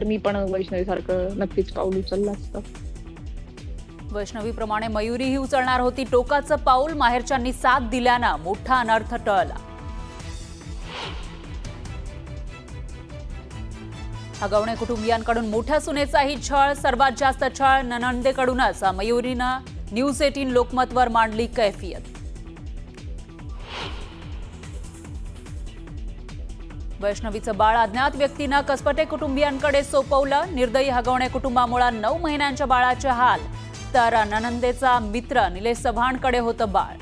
मी पण वैष्णवीसारखं नक्कीच पाऊल उचललं असतं. वैष्णवीप्रमाणे मयुरीही उचलणार होती टोकाचं पाऊल. माहेरच्यांनी साथ दिल्यानं मोठा अनर्थ टळला. हगवणे कुटुंबियांकडून मोठ्या सुनेचाही छळ. सर्वात जास्त छळ नणंदेकडूनच. मयुरीनं न्यूज 18 लोकमतवर मांडली कैफियत. वैष्णवीचं बाळ अज्ञात व्यक्तीनं कसपटे कुटुंबियांकडे सोपवलं. निर्दयी हगवणे कुटुंबामुळे 9 महिन्यांच्या बाळाचे हाल. तर नणंदेचा मित्र निलेश चव्हाणकडे होतं बाळ.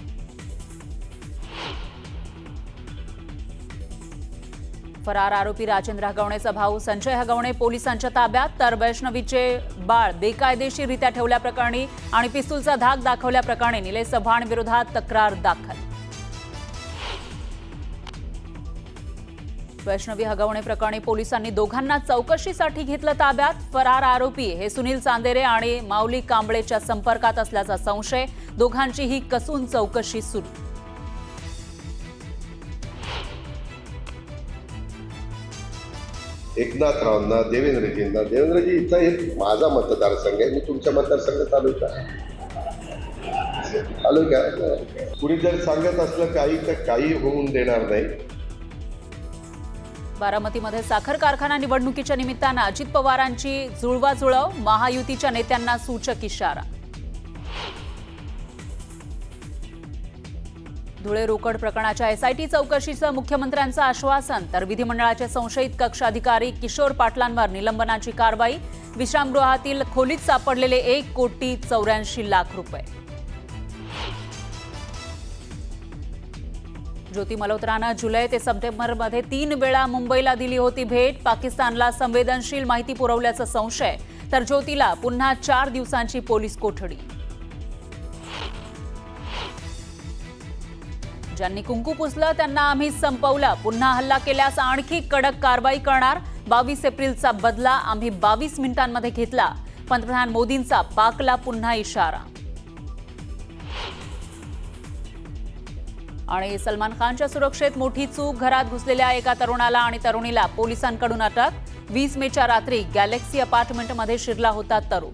फरार आरोपी राजेंद्र हगवणेचा भाऊ संजय हगवणे पोलिसांच्या ताब्यात. तर वैष्णवीचे बाळ बेकायदेशीररित्या ठेवल्याप्रकरणी आणि पिस्तूलचा धाक दाखवल्याप्रकरणी निलेश चव्हाण विरोधात तक्रार दाखल. वैष्णवी हगवणे प्रकरणी पोलिसांनी दोघांना चौकशीसाठी घेतलं ताब्यात. फरार आरोपी हे सुनील चांदेरे आणि माऊली कांबळेच्या संपर्कात असल्याचा संशय. दोघांचीही कसून चौकशी सुरू. एकनाथरावांना, देवेंद्रजी इथं हे माझा मतदारसंघ आहे, मी तुमच्या मतदारसंघात आलोय का कुणी जर सांगत असलं काही तर काही होऊन देणार नाही. बारामतीमध्ये साखर कारखाना निवडणुकीच्या निमित्तानं अजित पवारांची जुळवाजुळव. महायुतीच्या नेत्यांना सूचक इशारा. धुळे रोकड प्रकरणाच्या SIT चौकशीचं मुख्यमंत्र्यांचं आश्वासन. तर विधिमंडळाचे संशयित कक्ष अधिकारी किशोर पाटलांवर निलंबनाची कारवाई. विश्रामगृहातील खोलीत सापडलेले 1,84,00,00,000 रुपये. ज्योती मल्होत्रानं जुलै ते सप्टेंबरमध्ये 3 वेळा मुंबईला दिली होती भेट. पाकिस्तानला संवेदनशील माहिती पुरवल्याचा संशय. तर ज्योतीला पुन्हा 4 दिवसांची पोलीस कोठडी. ज्यांनी कुंकू पुसलं त्यांना आम्ही संपवलं. पुन्हा हल्ला केल्यास आणखी कडक कारवाई करणार. 22 एप्रिलचा बदला आम्ही 22 मिनिटांमध्ये घेतला. पंतप्रधान मोदींचा पाकला पुन्हा इशारा. आणि सलमान खानच्या सुरक्षेत मोठी चूक. घरात घुसलेल्या एका तरुणाला आणि तरुणीला पोलिसांकडून अटक. 20 मेच्या रात्री गॅलेक्सी अपार्टमेंटमध्ये शिरला होता तरुण.